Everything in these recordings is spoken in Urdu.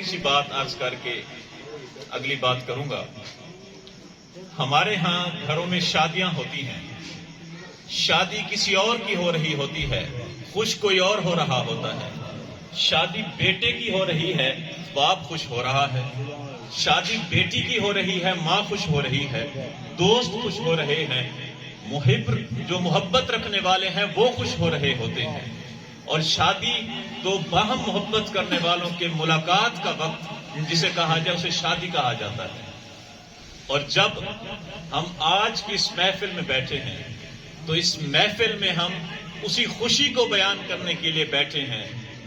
چھوٹی سی بات عرض کر کے اگلی بات کروں گا. ہمارے ہاں گھروں میں شادیاں ہوتی ہیں، شادی کسی اور کی ہو رہی ہوتی ہے، خوش کوئی اور ہو رہا ہوتا ہے. شادی بیٹے کی ہو رہی ہے، باپ خوش ہو رہا ہے. شادی بیٹی کی ہو رہی ہے، ماں خوش ہو رہی ہے، دوست خوش ہو رہے ہیں، محب جو محبت رکھنے والے ہیں وہ خوش ہو رہے ہوتے ہیں. اور شادی تو باہم محبت کرنے والوں کے ملاقات کا وقت جسے کہا جائے اسے شادی کہا جاتا ہے. اور جب ہم آج کی اس محفل میں بیٹھے ہیں تو اس محفل میں ہم اسی خوشی کو بیان کرنے کے لیے بیٹھے ہیں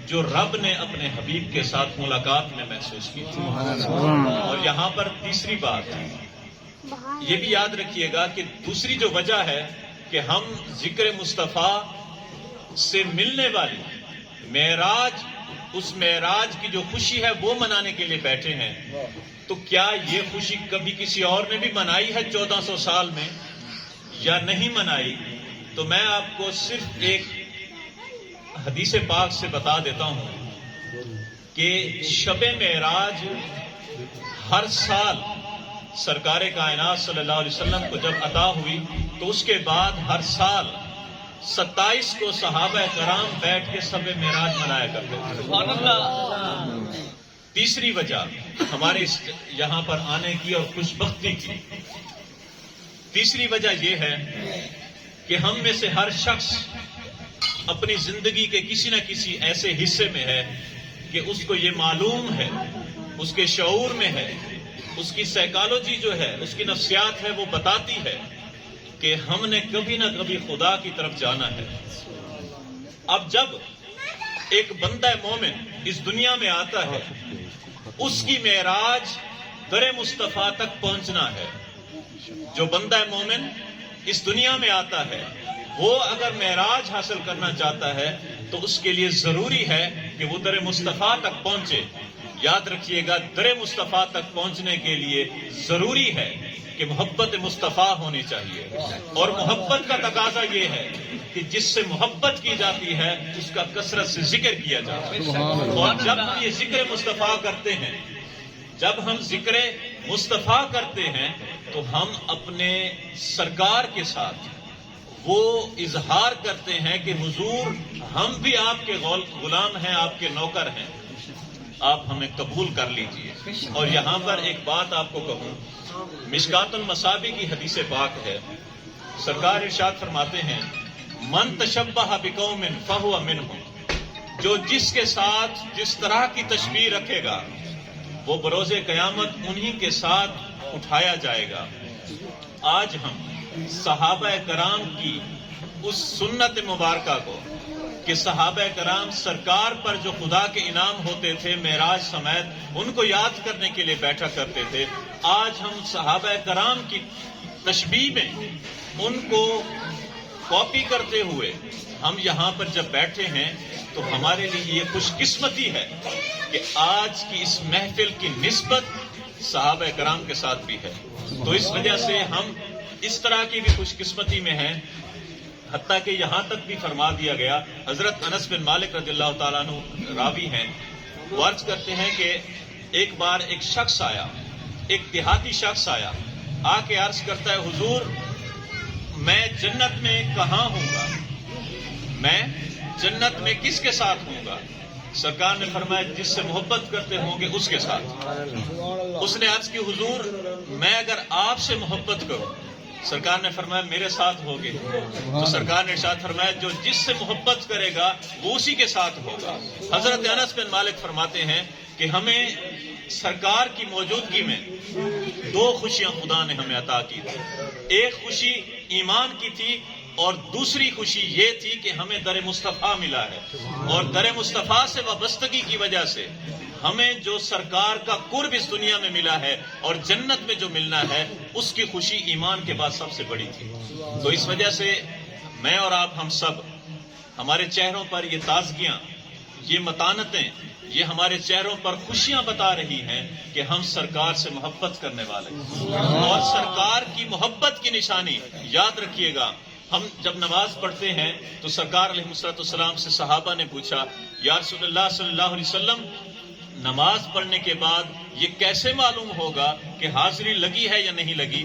جو رب نے اپنے حبیب کے ساتھ ملاقات میں محسوس کی تھی. اور یہاں پر تیسری بات یہ بھی یاد رکھیے گا کہ دوسری جو وجہ ہے کہ ہم ذکر مصطفیٰ سے ملنے والی معراج، اس معراج کی جو خوشی ہے وہ منانے کے لیے بیٹھے ہیں. تو کیا یہ خوشی کبھی کسی اور نے بھی منائی ہے 1400 سال میں یا نہیں منائی؟ تو میں آپ کو صرف ایک حدیث پاک سے بتا دیتا ہوں کہ شب معراج ہر سال سرکار کائنات صلی اللہ علیہ وسلم کو جب عطا ہوئی تو اس کے بعد ہر سال 27 کو صحابہ کرام بیٹھ کے شب معراج منایا کرتے تھے. سبحان اللہ. تیسری وجہ ہمارے یہاں پر آنے کی اور خوش بختی کی، تیسری وجہ یہ ہے کہ ہم میں سے ہر شخص اپنی زندگی کے کسی نہ کسی ایسے حصے میں ہے کہ اس کو یہ معلوم ہے، اس کے شعور میں ہے، اس کی سائیکالوجی جو ہے، اس کی نفسیات ہے وہ بتاتی ہے کہ ہم نے کبھی نہ کبھی خدا کی طرف جانا ہے. اب جب ایک بندہ مومن اس دنیا میں آتا ہے اس کی معراج در مصطفیٰ تک پہنچنا ہے. جو بندہ مومن اس دنیا میں آتا ہے وہ اگر معراج حاصل کرنا چاہتا ہے تو اس کے لیے ضروری ہے کہ وہ در مصطفیٰ تک پہنچے. یاد رکھیے گا در مصطفیٰ تک پہنچنے کے لیے ضروری ہے کہ محبت مصطفیٰ ہونی چاہیے. اور محبت کا تقاضا یہ ہے کہ جس سے محبت کی جاتی ہے اس کا کثرت سے ذکر کیا جاتا ہے. اور جب ہم یہ ذکر مصطفیٰ کرتے ہیں، جب ہم ذکر مصطفیٰ کرتے ہیں تو ہم اپنے سرکار کے ساتھ وہ اظہار کرتے ہیں کہ حضور ہم بھی آپ کے غلام ہیں، آپ کے نوکر ہیں، آپ ہمیں قبول کر لیجئے. اور یہاں پر ایک بات آپ کو کہوں، مشکات المصابیح کی حدیث پاک ہے، سرکار ارشاد فرماتے ہیں من تشبہ بقوم فہو منہم، جو جس کے ساتھ جس طرح کی تشبیہ رکھے گا وہ بروز قیامت انہی کے ساتھ اٹھایا جائے گا. آج ہم صحابہ کرام کی اس سنت مبارکہ کو کہ صحابہ کرام سرکار پر جو خدا کے انعام ہوتے تھے معراج سمیت ان کو یاد کرنے کے لیے بیٹھا کرتے تھے، آج ہم صحابہ کرام کی تشبیہ میں ان کو کاپی کرتے ہوئے ہم یہاں پر جب بیٹھے ہیں تو ہمارے لیے یہ خوش قسمتی ہے کہ آج کی اس محفل کی نسبت صحابہ کرام کے ساتھ بھی ہے. تو اس وجہ سے ہم اس طرح کی بھی خوش قسمتی میں ہیں. حتیٰ کہ یہاں تک بھی فرما دیا گیا، حضرت انس بن مالک رضی اللہ تعالیٰ عنہ راوی ہیں، وہ عرض کرتے ہیں کہ ایک بار ایک شخص آیا، ایک دیہاتی شخص آیا، آ کے عرض کرتا ہے حضور میں جنت میں کہاں ہوں گا، میں جنت میں کس کے ساتھ ہوں گا؟ سرکار نے فرمایا جس سے محبت کرتے ہوں گے اس کے ساتھ. اس نے عرض کی حضور میں اگر آپ سے محبت کروں، سرکار نے فرمایا میرے ساتھ ہوگے. تو سرکار نے ارشاد فرمایا جو جس سے محبت کرے گا وہ اسی کے ساتھ ہوگا. حضرت انس بن مالک فرماتے ہیں کہ ہمیں سرکار کی موجودگی میں دو خوشیاں خدا نے ہمیں عطا کی تھی. ایک خوشی ایمان کی تھی اور دوسری خوشی یہ تھی کہ ہمیں در مصطفیٰ ملا ہے. اور در مصطفیٰ سے وابستگی کی وجہ سے ہمیں جو سرکار کا قرب اس دنیا میں ملا ہے اور جنت میں جو ملنا ہے اس کی خوشی ایمان کے بعد سب سے بڑی تھی. تو اس وجہ سے میں اور آپ ہم سب، ہمارے چہروں پر یہ تازگیاں، یہ متانتیں، یہ ہمارے چہروں پر خوشیاں بتا رہی ہیں کہ ہم سرکار سے محبت کرنے والے ہیں. اور سرکار کی محبت کی نشانی یاد رکھیے گا، ہم جب نماز پڑھتے ہیں تو سرکار علیہ الصلوۃ والسلام سے صحابہ نے پوچھا یا رسول اللہ صلی اللہ علیہ وسلم نماز پڑھنے کے بعد یہ کیسے معلوم ہوگا کہ حاضری لگی ہے یا نہیں لگی؟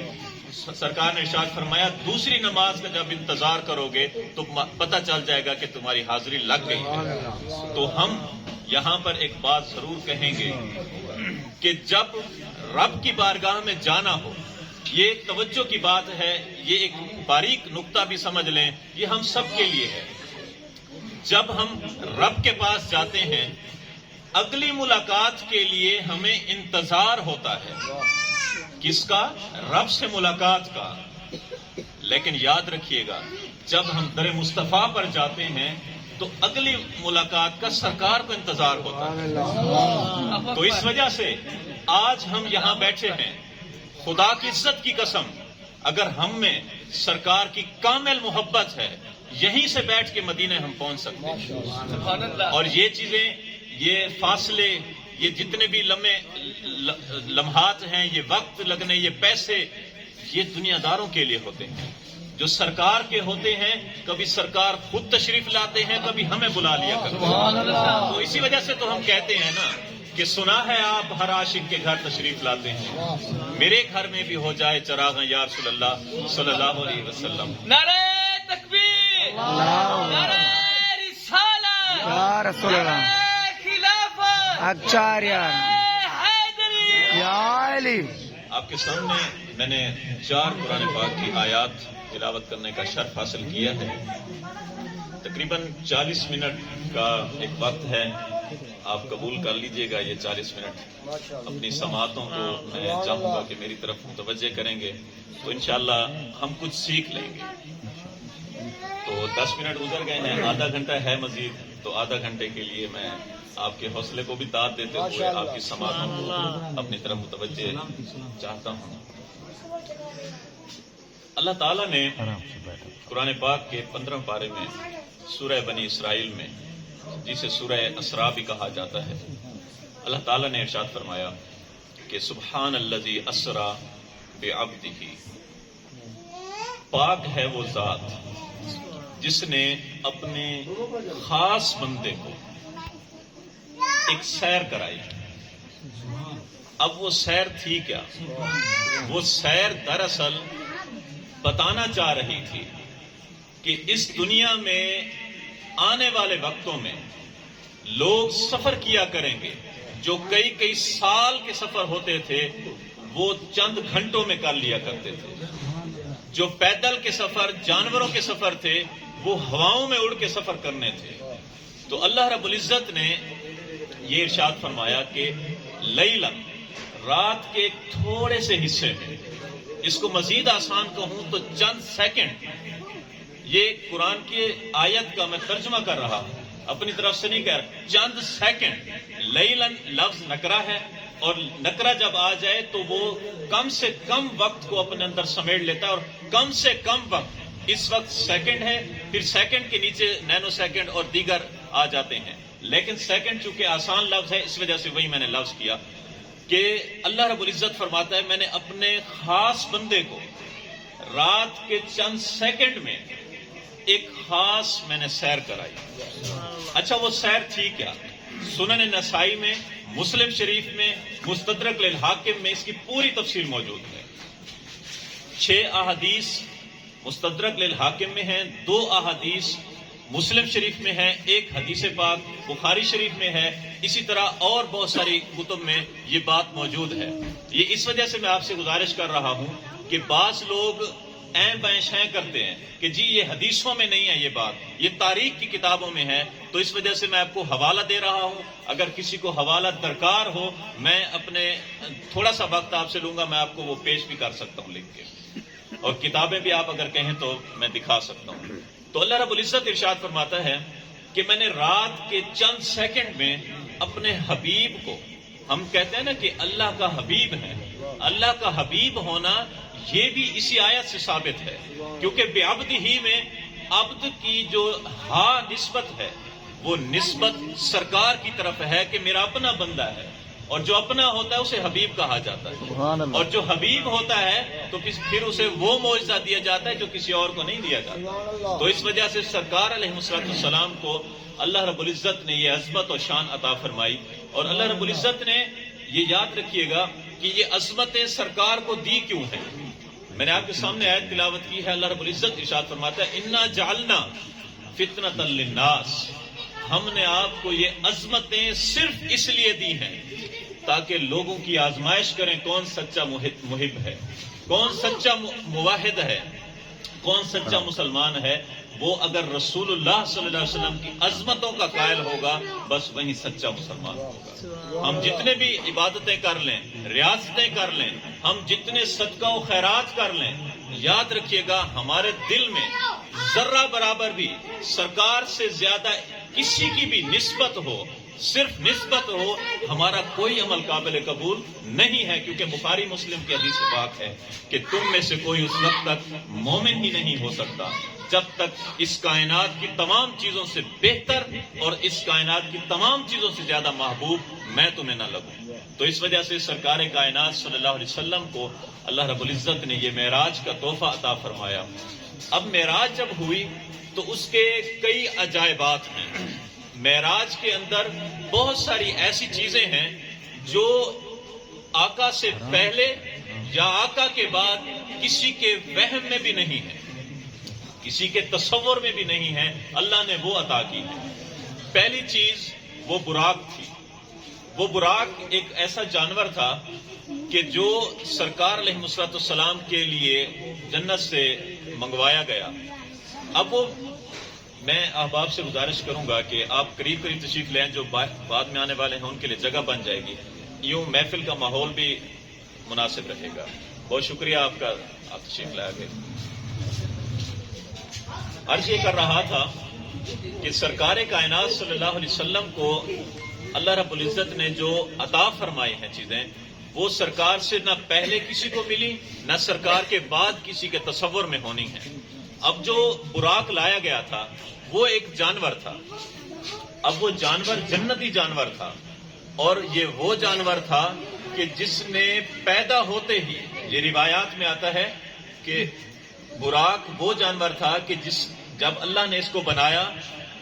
سرکار نے ارشاد فرمایا دوسری نماز کا جب انتظار کرو گے تو پتہ چل جائے گا کہ تمہاری حاضری لگ گئی ہے۔ تو ہم یہاں پر ایک بات ضرور کہیں گے کہ جب رب کی بارگاہ میں جانا ہو، یہ ایک توجہ کی بات ہے، یہ ایک باریک نقطہ بھی سمجھ لیں، یہ ہم سب کے لیے ہے۔ جب ہم رب کے پاس جاتے ہیں، اگلی ملاقات کے لیے ہمیں انتظار ہوتا ہے۔ کس کا؟ رب سے ملاقات کا۔ لیکن یاد رکھیے گا، جب ہم در مصطفیٰ پر جاتے ہیں تو اگلی ملاقات کا سرکار کو انتظار ہوتا ہے۔ تو اس وجہ سے آج ہم یہاں بیٹھے ہیں، خدا کی عزت کی قسم، اگر ہم میں سرکار کی کامل محبت ہے، یہیں سے بیٹھ کے مدینے ہم پہنچ سکتے ہیں۔ اور یہ چیزیں، یہ فاصلے، یہ جتنے بھی لمحات ہیں، یہ وقت لگنے، یہ پیسے، یہ دنیا داروں کے لیے ہوتے ہیں۔ جو سرکار کے ہوتے ہیں، کبھی سرکار خود تشریف لاتے ہیں، کبھی ہمیں بلا لیا کرتے ہیں۔ تو اسی وجہ سے تو ہم کہتے ہیں نا کہ سنا ہے آپ ہر عاشق کے گھر تشریف لاتے ہیں، میرے گھر میں بھی ہو جائے چراغاں یا رسول اللہ صلی اللہ علیہ وسلم۔ نعرہ تکبیر، نعرہ رسالت، یا رسول اللہ، نعرہ خلافت، آچاریہ، حیدری، یا علی۔ آپ کے سامنے میں نے 4 قرآن پاک کی آیات تلاوت کرنے کا شرف حاصل کیا ہے۔ تقریباً 40 منٹ کا ایک وقت ہے، آپ قبول کر لیجئے گا۔ یہ 40 منٹ اپنی سماعتوں کو میں چاہوں گا کہ میری طرف متوجہ کریں گے تو انشاءاللہ ہم کچھ سیکھ لیں گے۔ تو 10 منٹ گزر گئے ہیں، آدھا گھنٹہ ہے مزید، تو آدھا گھنٹے کے لیے میں آپ کے حوصلے کو بھی داد دیتے ہوئے آپ کی سماعتوں کو اپنی طرف متوجہ چاہتا ہوں۔ اللہ تعالیٰ نے قرآن پاک کے 15 پارے میں سورہ بنی اسرائیل میں، جسے سورہ اسراء بھی کہا جاتا ہے، اللہ تعالیٰ نے ارشاد فرمایا کہ سبحان الذی اسریٰ بعبدہ، پاک ہے وہ ذات جس نے اپنے خاص بندے کو ایک سیر کرائی۔ اب وہ سیر تھی کیا؟ وہ سیر دراصل بتانا چاہ رہی تھی کہ اس دنیا میں آنے والے وقتوں میں لوگ سفر کیا کریں گے، جو کئی سال کے سفر ہوتے تھے وہ چند گھنٹوں میں کر لیا کرتے تھے۔ جو پیدل کے سفر، جانوروں کے سفر تھے، وہ ہواؤں میں اڑ کے سفر کرنے تھے۔ تو اللہ رب العزت نے یہ ارشاد فرمایا کہ لیلاً، رات کے ایک تھوڑے سے حصے میں، اس کو مزید آسان کہوں تو چند سیکنڈ، یہ قرآن کی آیت کا میں ترجمہ کر رہا ہوں، اپنی طرف سے نہیں کہہ رہا، چند سیکنڈ۔ لیلاً لفظ نکرہ ہے، اور نکرہ جب آ جائے تو وہ کم سے کم وقت کو اپنے اندر سمیٹ لیتا ہے، اور کم سے کم وقت اس وقت سیکنڈ ہے، پھر سیکنڈ کے نیچے نینو سیکنڈ اور دیگر آ جاتے ہیں، لیکن سیکنڈ چونکہ آسان لفظ ہے اس وجہ سے وہی میں نے لفظ کیا کہ اللہ رب العزت فرماتا ہے میں نے اپنے خاص بندے کو رات کے چند سیکنڈ میں ایک خاص میں نے سیر کرائی۔ اچھا وہ سیر تھی کیا؟ سنن نسائی میں، مسلم شریف میں، مستدرک للحاکم میں اس کی پوری تفصیل موجود ہے۔ 6 احادیث مستدرک للحاکم میں ہیں، 2 احادیث مسلم شریف میں ہے، 1 حدیث پاک بخاری شریف میں ہے، اسی طرح اور بہت ساری کتب میں یہ بات موجود ہے۔ یہ اس وجہ سے میں آپ سے گزارش کر رہا ہوں کہ بعض لوگ این بین شیں کرتے ہیں کہ جی یہ حدیثوں میں نہیں ہے، یہ بات یہ تاریخ کی کتابوں میں ہے، تو اس وجہ سے میں آپ کو حوالہ دے رہا ہوں۔ اگر کسی کو حوالہ درکار ہو، میں اپنے تھوڑا سا وقت آپ سے لوں گا، میں آپ کو وہ پیش بھی کر سکتا ہوں لکھ کے، اور کتابیں بھی آپ اگر کہیں تو میں دکھا سکتا ہوں۔ تو اللہ رب العزت ارشاد فرماتا ہے کہ میں نے رات کے چند سیکنڈ میں اپنے حبیب کو، ہم کہتے ہیں نا کہ اللہ کا حبیب ہے، اللہ کا حبیب ہونا یہ بھی اسی آیت سے ثابت ہے، کیونکہ بعبد ہی میں عبد کی جو ہاں نسبت ہے وہ نسبت سرکار کی طرف ہے کہ میرا اپنا بندہ ہے، اور جو اپنا ہوتا ہے اسے حبیب کہا جاتا ہے، اور جو حبیب ہوتا ہے تو پھر اسے وہ معجزہ دیا جاتا ہے جو کسی اور کو نہیں دیا جاتا۔ تو اس وجہ سے سرکار علیہ الصلوۃ والسلام کو اللہ رب العزت نے یہ عظمت اور شان عطا فرمائی. اور اللہ رب العزت نے یہ یاد رکھیے گا کہ یہ عظمتیں سرکار کو دی کیوں ہیں. میں نے آپ کے سامنے آیت تلاوت کی ہے. اللہ رب العزت ارشاد فرماتا ہے انا جعلنا فتنۃ للناس، ہم نے آپ کو یہ عظمتیں صرف اس لیے دی ہیں تاکہ لوگوں کی آزمائش کریں کون سچا محب ہے، کون سچا موحد ہے، کون سچا مسلمان ہے. وہ اگر رسول اللہ صلی اللہ علیہ وسلم کی عظمتوں کا قائل ہوگا بس وہی سچا مسلمان ہوگا. ہم جتنے بھی عبادتیں کر لیں، ریاستیں کر لیں، ہم جتنے صدقہ و خیرات کر لیں، یاد رکھیے گا ہمارے دل میں ذرہ برابر بھی سرکار سے زیادہ کسی کی بھی نسبت ہو، صرف نسبت ہو، ہمارا کوئی عمل قابل قبول نہیں ہے. کیونکہ بخاری مسلم کی حدیث پاک ہے کہ تم میں سے کوئی اس وقت تک مومن ہی نہیں ہو سکتا جب تک اس کائنات کی تمام چیزوں سے بہتر اور اس کائنات کی تمام چیزوں سے زیادہ محبوب میں تمہیں نہ لگوں. تو اس وجہ سے سرکار کائنات صلی اللہ علیہ وسلم کو اللہ رب العزت نے یہ معراج کا تحفہ عطا فرمایا. اب معراج جب ہوئی تو اس کے کئی عجائبات ہیں. معراج کے اندر بہت ساری ایسی چیزیں ہیں جو آقا سے پہلے یا آقا کے بعد کسی کے وہم میں بھی نہیں ہے، کسی کے تصور میں بھی نہیں ہے. اللہ نے وہ عطا کی. پہلی چیز وہ براق تھی. وہ براق ایک ایسا جانور تھا کہ جو سرکار علیہ الصلوۃ والسلام کے لیے جنت سے منگوایا گیا. اب وہ میں احباب سے گزارش کروں گا کہ آپ قریب قریب تشریف لیں، جو بعد میں آنے والے ہیں ان کے لیے جگہ بن جائے گی، یوں محفل کا ماحول بھی مناسب رہے گا. بہت شکریہ آپ کا، آپ تشریف لائے گئے. عرض یہ کر رہا تھا کہ سرکار کائنات صلی اللہ علیہ وسلم کو اللہ رب العزت نے جو عطا فرمائی ہیں چیزیں، وہ سرکار سے نہ پہلے کسی کو ملی نہ سرکار کے بعد کسی کے تصور میں ہونی ہے. اب جو براق لایا گیا تھا وہ ایک جانور تھا. اب وہ جانور جنتی جانور تھا، اور یہ وہ جانور تھا کہ جس نے پیدا ہوتے ہی، یہ روایات میں آتا ہے کہ براق وہ جانور تھا کہ جب اللہ نے اس کو بنایا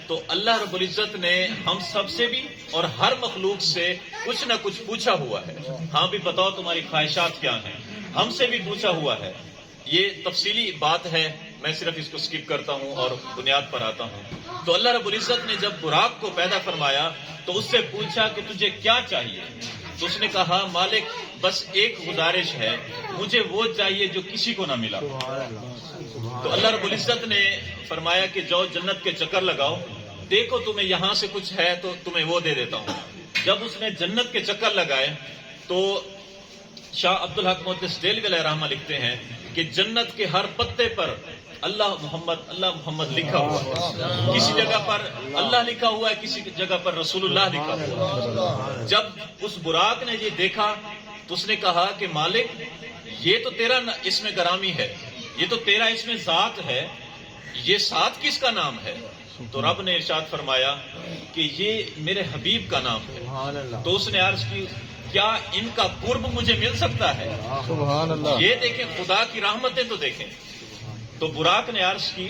تو اللہ رب العزت نے ہم سب سے بھی اور ہر مخلوق سے کچھ نہ کچھ پوچھا ہوا ہے. ہاں بھی بتاؤ تمہاری خواہشات کیا ہیں، ہم سے بھی پوچھا ہوا ہے. یہ تفصیلی بات ہے، میں صرف اس کو سکپ کرتا ہوں اور بنیاد پر آتا ہوں. تو اللہ رب العزت نے جب براق کو پیدا فرمایا تو اس سے پوچھا کہ تجھے کیا چاہیے. تو اس نے کہا مالک بس ایک گزارش ہے، مجھے وہ چاہیے جو کسی کو نہ ملا. تو اللہ رب العزت نے فرمایا کہ جاؤ جنت کے چکر لگاؤ، دیکھو تمہیں یہاں سے کچھ ہے تو تمہیں وہ دے دیتا ہوں. جب اس نے جنت کے چکر لگائے تو شاہ عبدالحق محدث دہلوی علیہ رحمہ لکھتے ہیں کہ جنت کے ہر پتے پر اللہ محمد لکھا ہوا ہے. کسی جگہ پر اللہ لکھا ہوا ہے، کسی جگہ پر رسول اللہ لکھا ہوا ہے. جب اس براق نے یہ دیکھا تو اس نے کہا کہ مالک یہ تو تیرا اس میں گرامی ہے، یہ تو تیرا اس میں ذات ہے، یہ ساتھ کس کا نام ہے؟ تو رب نے ارشاد فرمایا کہ یہ میرے حبیب کا نام ہے. تو اس نے عرض کی کیا ان کا قرب مجھے مل سکتا ہے؟ سبحان اللہ. یہ دیکھیں خدا کی رحمتیں تو دیکھیں. تو براق نے عرض کی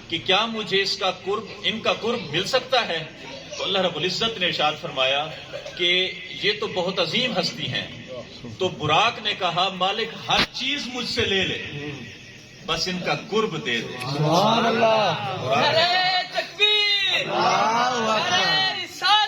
کہ کیا مجھے ان کا قرب مل سکتا ہے؟ تو اللہ رب العزت نے ارشاد فرمایا کہ یہ تو بہت عظیم ہستی ہیں. تو براق نے کہا مالک ہر چیز مجھ سے لے لے، بس ان کا قرب دے دے. سبحان اللہ. نعرہ تکبیر، اللہ